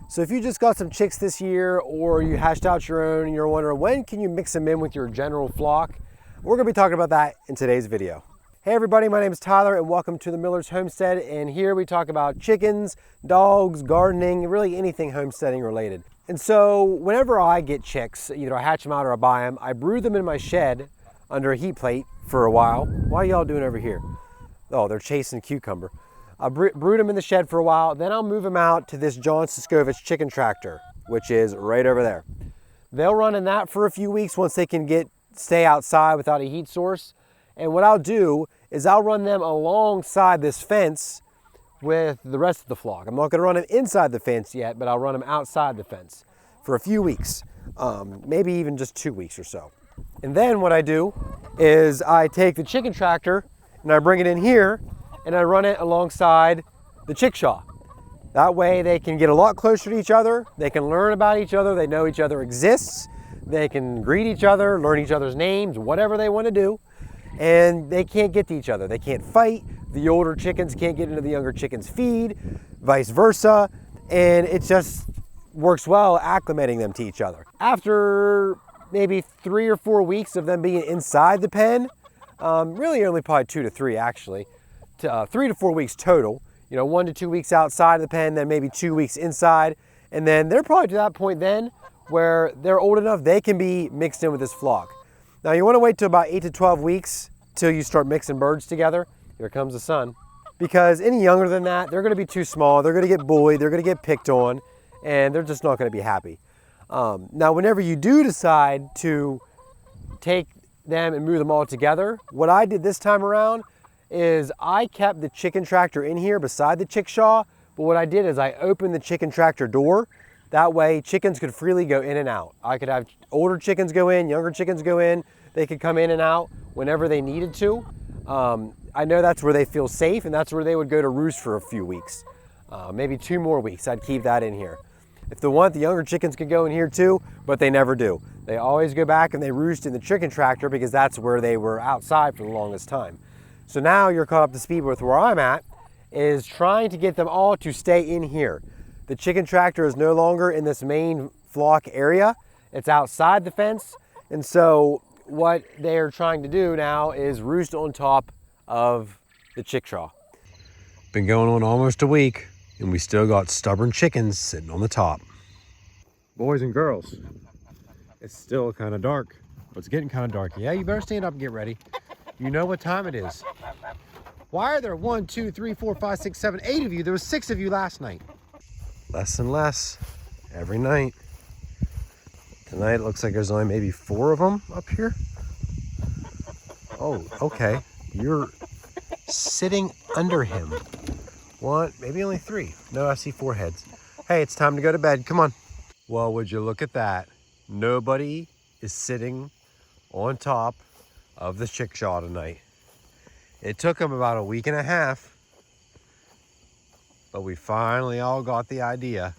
So if you just got some chicks this year or you hatched out your own and you're wondering when can you mix them in with your general flock, we're gonna be talking about that in today's video. Hey everybody, my name is Tyler and welcome to the Miller's Homestead, and here we talk about chickens, dogs, gardening, really anything homesteading related. And so whenever I get chicks, either I hatch them out or I buy them, I brood them in my shed under a heat plate for a while. What are y'all doing over here? Oh, they're chasing cucumber. I'll brood them in the shed for a while, then I'll move them out to this John Siskovich chicken tractor, which is right over there. They'll run in that for a few weeks once they can stay outside without a heat source. And what I'll do is I'll run them alongside this fence with the rest of the flock. I'm not gonna run them inside the fence yet, but I'll run them outside the fence for a few weeks, maybe even just 2 weeks or so. And then what I do is I take the chicken tractor and I bring it in here and I run it alongside the chickshaw. That way they can get a lot closer to each other, they can learn about each other, they know each other exists, they can greet each other, learn each other's names, whatever they want to do, and they can't get to each other. They can't fight, the older chickens can't get into the younger chickens' feed, vice versa, and it just works well acclimating them to each other. After maybe 3 or 4 weeks of them being inside the pen, really only probably 2 to 3 actually, 3 to 4 weeks total, 1 to 2 weeks outside of the pen, then maybe 2 weeks inside. And then they're probably to that point then where they're old enough they can be mixed in with this flock. Now you want to wait till about 8 to 12 weeks till you start mixing birds together. Here comes the sun. Because any younger than that, they're going to be too small, they're going to get bullied, they're going to get picked on, and they're just not going to be happy. Now whenever you do decide to take them and move them all together, what I did this time around is I kept the chicken tractor in here beside the chickshaw, but what I did is I opened the chicken tractor door. That way chickens could freely go in and out. I could have older chickens go in, younger chickens go in. They could come in and out whenever they needed to. I know that's where they feel safe, and that's where they would go to roost for a few weeks. Maybe 2 more weeks, I'd keep that in here. If they want, the younger chickens could go in here too, but they never do. They always go back and they roost in the chicken tractor because that's where they were outside for the longest time. So now you're caught up to speed with where I'm at, is trying to get them all to stay in here. The chicken tractor is no longer in this main flock area. It's outside the fence. And so what they're trying to do now is roost on top of the chickshaw. Been going on almost a week and we still got stubborn chickens sitting on the top. Boys and girls, it's still kind of dark. It's getting kind of dark. Yeah, you better stand up and get ready. You know what time it is. Why are there 1, 2, 3, 4, 5, 6, 7, 8 of you? There was 6 of you last night. Less and less every night. Tonight it looks like there's only maybe 4 of them up here. Oh, okay. You're sitting under him. 1, maybe only 3. No, I see 4 heads. Hey, it's time to go to bed. Come on. Well, would you look at that? Nobody is sitting on top of the chickshaw tonight. It took them about a week and a half, but we finally all got the idea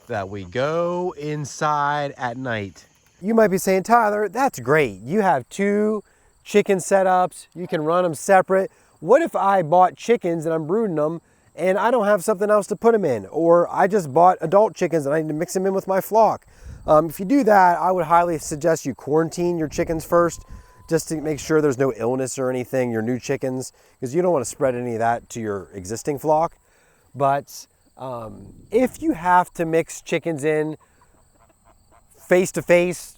that we go inside at night. You might be saying, Tyler, that's great. You have 2 chicken setups. You can run them separate. What if I bought chickens and I'm brooding them and I don't have something else to put them in? Or I just bought adult chickens and I need to mix them in with my flock. If you do that, I would highly suggest you quarantine your chickens first, just to make sure there's no illness or anything, your new chickens, because you don't want to spread any of that to your existing flock. But if you have to mix chickens in face to face,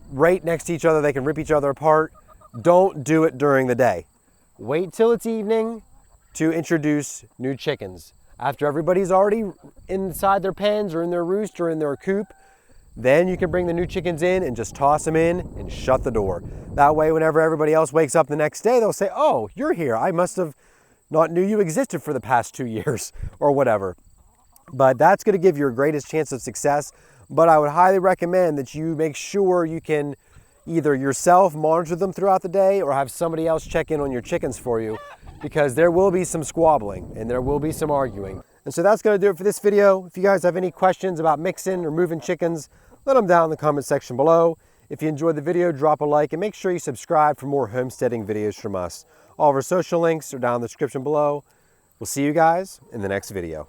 right next to each other, they can rip each other apart, don't do it during the day. Wait till it's evening to introduce new chickens. After everybody's already inside their pens or in their roost or in their coop, then you can bring the new chickens in and just toss them in and shut the door. That way, whenever everybody else wakes up the next day, they'll say, oh, you're here. I must have not knew you existed for the past 2 years or whatever. But that's going to give you your greatest chance of success. But I would highly recommend that you make sure you can either yourself monitor them throughout the day or have somebody else check in on your chickens for you, because there will be some squabbling and there will be some arguing. And so that's going to do it for this video. If you guys have any questions about mixing or moving chickens, let them down in the comment section below. If you enjoyed the video, drop a like and make sure you subscribe for more homesteading videos from us. All of our social links are down in the description below. We'll see you guys in the next video.